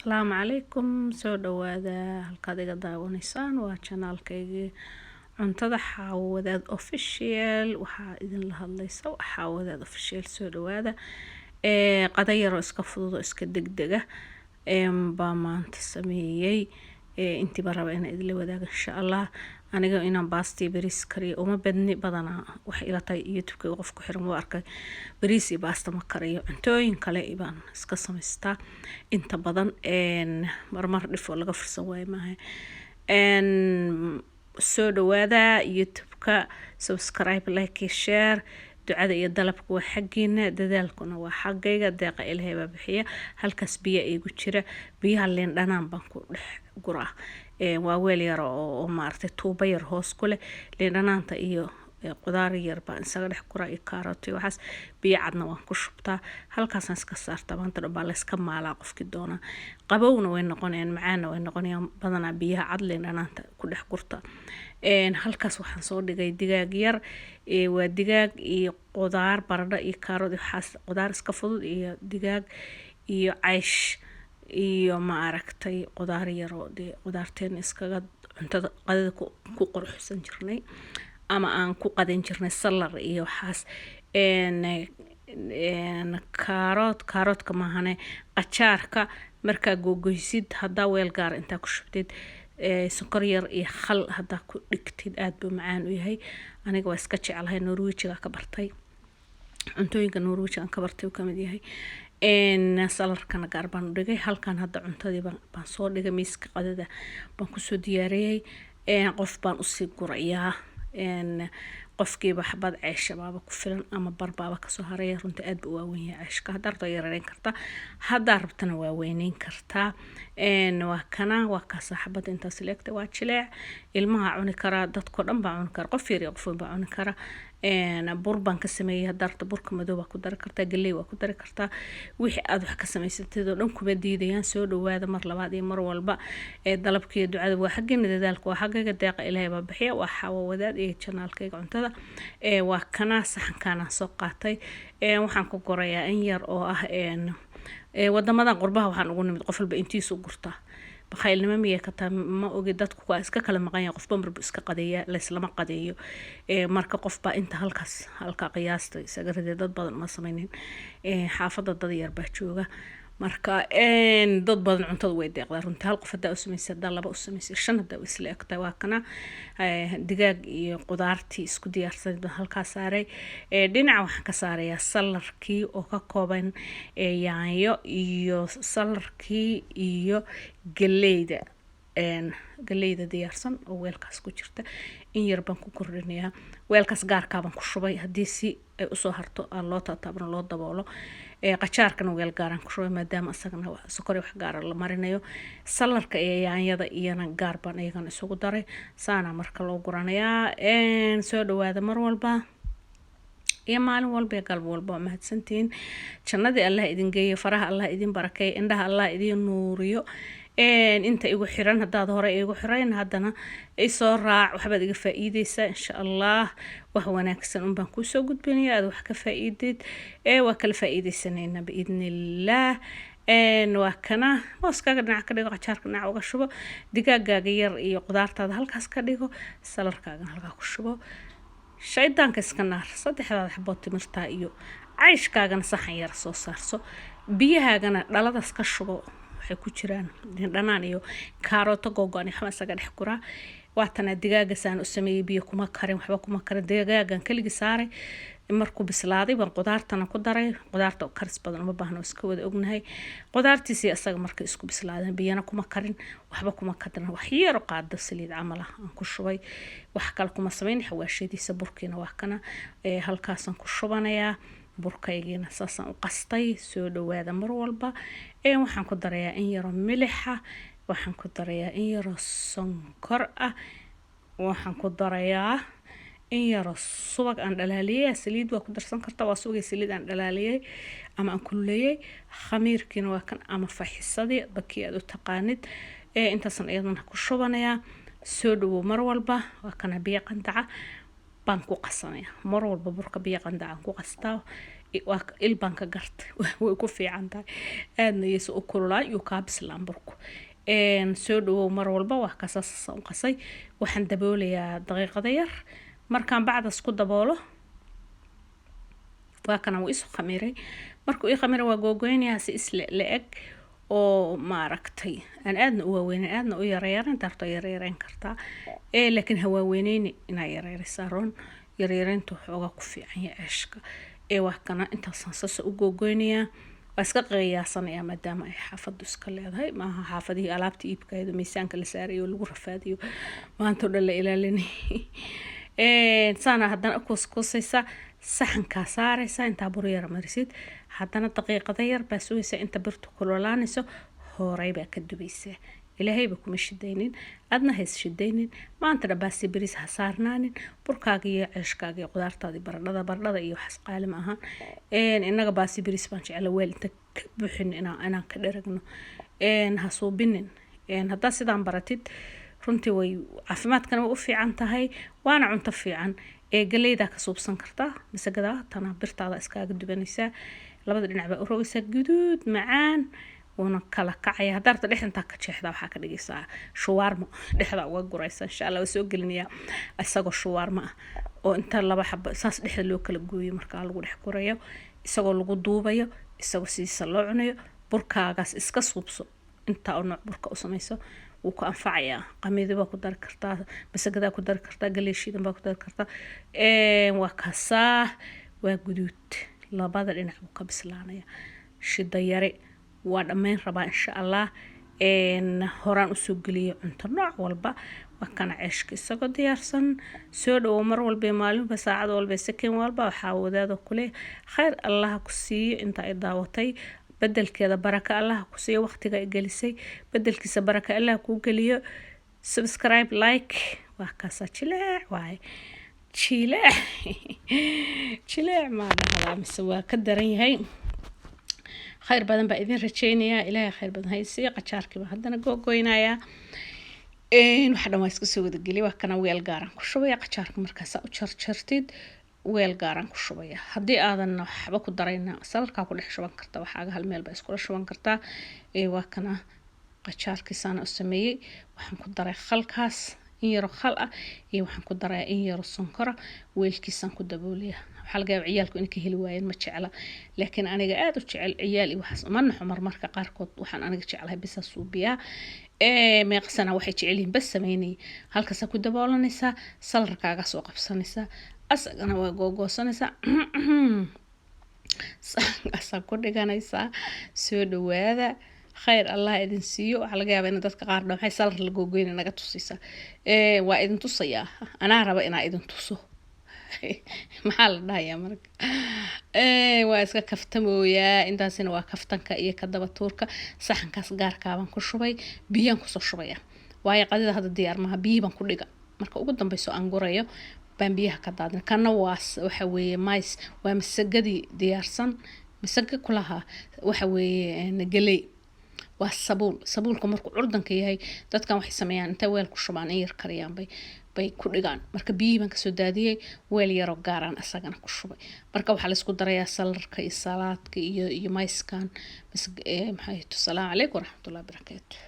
السلام عليكم soo dhawaada halkaad iga daawanaysaan waa channelkayga cuntada xawadaad official waxaa idin la hadlaysa xawadaad official soo dhawaada qada yar oo iska fudud oo iska degdega baa maanta sameeyay intii baan rabaa inaan idin la wadaago insha Allah aniga inaan baasti bariis kariyo uma badni badana wax ila tahay YouTube-ka qof ku xiran waa arkay bariis iyo baasta ma kariyo cuntooyin kale ibaan iska samaystaa inta badan marmar dhif oo laga fursan waay maahay soo dhawaada YouTube-ka subscribe like share ducada iyo dalabku waa xaqiina dadaalkuna waa xaqayga deeqa ilaahay baa bixiya halkaas biyo igu jira biyaha leen dhanaan baan ku dhex guraa waa weel yar oo maartay tuubo yar hoos ku leh leen dhanaanta iyo qudaar yar baan isaga dhex guraa iyo kaarooto iyo waxaas biyo cadna waan ku shubtaa halkaasaan iska saartaa maanta dhan baa la iska maalaa qofkii doona qabowna way noqonayaan macaana way noqonayaan badanaa biyaha cad leen dhanaanta ku dhex gurta halkaas waxaan soo dhigay digaag yar waa digaag iyo qudaar baradho iyo kaarooto waxaas qudaar iska fudud iyo digaag iyo caysh iyo ma aragtay qudaar yar oo qudaarteen iskaga cuntada qadada ku quruxsan jirnay ama aan ku qadan jirnay salar iyo waxaas kaaroodka maahane qajaarka markaa googoysid hadaa weel gaar intaa ku shubtid sonkor yar iyo khal hadaa ku dhigtid aad buu macaan u yahay aniga waa iska jecelahay Norwegiga ka bartay cuntooyinka Norwegiga ka bartay uu kamid yahay salarkana gaar baan u dhigay halkan hadda cuntadii baan soo dhigay miiska qadada baan ku soo diyaariyay qof baan u sii gurayaa qofkii xabad ceesh baaba ku filan ama barbaaba ka soo haray runtii aad buu waaweyn yahay ceeshka hadda rabto yareyn kartaa hadda rabtana waa weyneyn kartaa waa ka saxabada intaas leegta waa jileec ilmaha cuni kara dadko dhan baa cuni kara qof yar iyo qof weyn baa cuni kara bur baan ka sameeyay hadda rabto burka madow baa ku dari kartaa galey waa ku dari kartaa wixii aad wax ka samaysatid oo dhan kuma diidayaan soo dhawaada mar labaad iyo mar walba dalabkiiyo ducada waa xaggina dadaalku waa xaggayga deeqa ilaahay baa bixiya waa xawadaad iyo channelkayga cuntada waa kana saxankaana soo qaatay waxaan ku gorayaa in yar oo ah wadamadan qurbaha waxaan ugu nimid qof walba intiisu gurtaa bakhaylnimo miya ka taa ma ogi dadku waa iska kala maqan yahay qofba marba iska qadeeya la islama qadeeyo marka qofba inta halka qiyaasta isaga riday dad badan ma sameeynin xaafada dad yar baa jooga marka dad badan cuntada way deeqdaa runtii hal qof hadaa u sameysay hadaa laba u sameysay shan hadaa u isla egtay waa kana digaag iyo qudaartii isku diyaarsan halkaas saaray dhinaca waxaan ka saarayaa salarkii oo ka kooban yaanyo iyo salarkii iyo galeyda diyaarsan oo weelkaas ku jirta in yar baan ku kordhinayaa weelkaas gaarka baan ku shubay hadii si ay u soo harto aan loo taabano loo daboolo qajaarkana weel gaaran ku shubay maadaama asagana sokor wax gaar la marinayo salarka iyo yaanyada iyana gaar baan iyagana isugu daray saana marka loo guranayaa soo dhawaada mar walba iyo maalin walba galab walba mahadsantiin jannadii Allah idin geeyo faraha Allah idin barakeeyo indhaha Allah idin nuuriyo inta igu xiran hadaad hore igu xireen hadana ay soo raac waxbaad iga faa'iideysaa insha Allah wax wanaagsan baan ku soo gudbinayaa aad wax ka faa'iidid waa kala faa'iideysanayna biidnillah waa kana mooskaaga dhinac ka dhigo qajaarka dhinac uga shubo digaagaaga yar iyo qudaartaada halkaas ka dhigo salarkaaga halkaas ku shubo shaydaanka iska naar saddexdaad xabbood timirta iyo cayshkaagana saxan yar soo saarso biyahaagana dhaladaas ka shubo waxay ku jiraan dhanaan iyo kaarooto googo'an iyo xamasaga dhex guraa waatana digaaga saan u sameeyay biyo kuma karin waxba kuma karin digaagan kaligi saaray markuu bislaaday baan qudaartana ku daray qudaarta karis badan uma baahno iska wada ognahay qudaartiisi asaga markay isku bislaadeen biyana kuma karin waxba kuma kadana wax yar oo qaado saliid camal ah aan ku shubay wax kale kuma sameyn xawaashadiisa burkiina waa kana halkaasaan ku shubanayaa burkaygiina saasaan u qastay soo dhawaada mar walba waxaan ku darayaa in yar oo milixa waxaan ku darayaa in yar oo sonkor ah waxaan ku darayaa in yar oo subag aan dhalaaliyay saliid waa ku darsan kartaa waa subag saliid aan dhalaaliyay ama aan kululeeyay khamiirkiina waa kan ama faxisadii bakii aad u taqaanid intaasan iyadana ku shubanayaa soo dhawo mar walba waa kana biyo qandaca baan ku qasanaya mar walba burka biyo qandaca ku qastaa ilbaan ka gartay way ku fiican tahay aadna yeeso u kululaa iyo ka bislaan burku soo dhawow mar walba wax ka saasaan qasay waxaan daboolayaa daqiiqada yar markaan bacdas ku daboolo waa kana uu isu khamiray markuu ii khamiray waa googoynayaa si isla leeg oo maaragtay aan aadna u waaweyn aadna u yareeyaan tarto yareeyaan kartaa laakiin hawaaweyneen ina yareeyaan yareeyntu xooga ku fiican yeeshka wax kana intaasaan saas u googoynayaa iska qiyaasanaya maadaama ay xaafadu iska leedahay maaha xaafadii alaabta iibkeedu miisaanka la saarayo lagu rafaadiyo maanta dhan la ilaalinay saana haddana kuskusaysa saxanka saaraysa inta bur yar marisid haddana daqiiqada yar baa sugaysa inta birtu kululaanayso horay baa ka dubaysaa ilaahay ba kuma shidaynin adna hays shidaynin maanta dhabaasi bariis ha saarnaanin burkaaga iyo ceeshkaaga iyo qudaartaada baradhada iyo wax qaali ma aha inaga baasi bariis baan jecel weel inta ka buuxin inaan ka dheragno ha suubinin hadda sidaan baratid runtii way caafimaadkana u fiican tahay waana cunto fiican galeyda ka suubsan kartaa masagada tana birtaada iskaaga dubanaysaa labada dhinac baa u rogaysaa guduud macaan una kala kacaya hadarta dhexda ka jeexda waxa ka dhigaysaa shawarma dhexda uga guraysa insha Allah soo gelinayaa isagoo shawarma oo inta laba xabo saas dhexda loo kala gooyo marka lagu dhex gurayo isagoo lagu duubayo isagoo siisa loo cunayo burkaagaas iska suubso inta oo nooc burka u samayso wuu ku anfacayaa qamadi baa ku dar kartaa masagada ku dar kartaa galeeshiidan baa ku dar kartaa waa kasaa waa guduud labada dhinac uu ka bislaanaya shida yare waa dhammayn rabaa insha Allah horaan u soo geliyo cunto nooc walba waa kana ceeshka isagoo diyaarsan soo dhawo mar walba maalinba saacad walba sakin walba waxa wadaado kule khayr Allah ku siiyo inta ay daawatay bedelkeeda baraka Allah ku siiyo waqtiga ay gelisay bedelkiisa baraka Allah ku geliyo subscribe like waa kaasa jilaac waay jilaac ma dhahaa mise waa ka daran yahay خير بدن بإذن رجينيا إلهي خير بدن هاي السيقة قشاركي بهدنا قوينايا وحدا ما يسكسو دقلي وكنا ويل قارن كشوية قشارك مركزة وشرشرتيد ويل قارن كشوية هدي آذن حبا كدرينا سالركا كل حشوان كرتا وحاقا هالميل بايسكولا شوان كرتا وكنا قشاركي سانا أسميي وحن كدري خلقاس يرو خلقة وحن كدري يرو السنكرة ويلكيسان كدبوليا حلقة عيالكم إنك هلواين ما تشعله لكن أنا قاعد أشعل عيالي وحس ما نحمر مركا قاركود وحن أنا أشعلها بس الصوبيا ما يقصنا واحد يشعلين بس ميني هالك سكود دبولا نسا صلركا قصو قبصا أنا وجوجو سنسا أسكود دجانيسا سود هذا خير الله إذن سيو على جاب إن دتك قارنا هاي صلر الجوجين أنا قتصيسا وإذن تصيا أنا ربا إن إذن تصو محل دايا مرك واسكا كفتمويا intaasina waa kaftanka iyo ka daba tuurka saxankaas gaarka baan ku shubay biyaan ku soo shubaya waayo qadida hada diyaar ma biyo baan ku dhiga marka ugu dambayso aan gurayo baan biyaha ka daadin kana waxa weeye mais waa masagadii diyaarsan masaga kulaha waxa weeye galey waa sabuulku markuu curdanka yahay dadkan waxay sameeyaan inta weel ku shubaan in yar kariyaan bay ku dhigaan marka biyo baan ka soo daadiyay weel yar oo gaaraan asagana ku shubay marka waxa la isku darayaa salarka iyo salaadka iyo maiskan mas maxay tu salaam alaykum waraxmatullaahi wabarakaatuh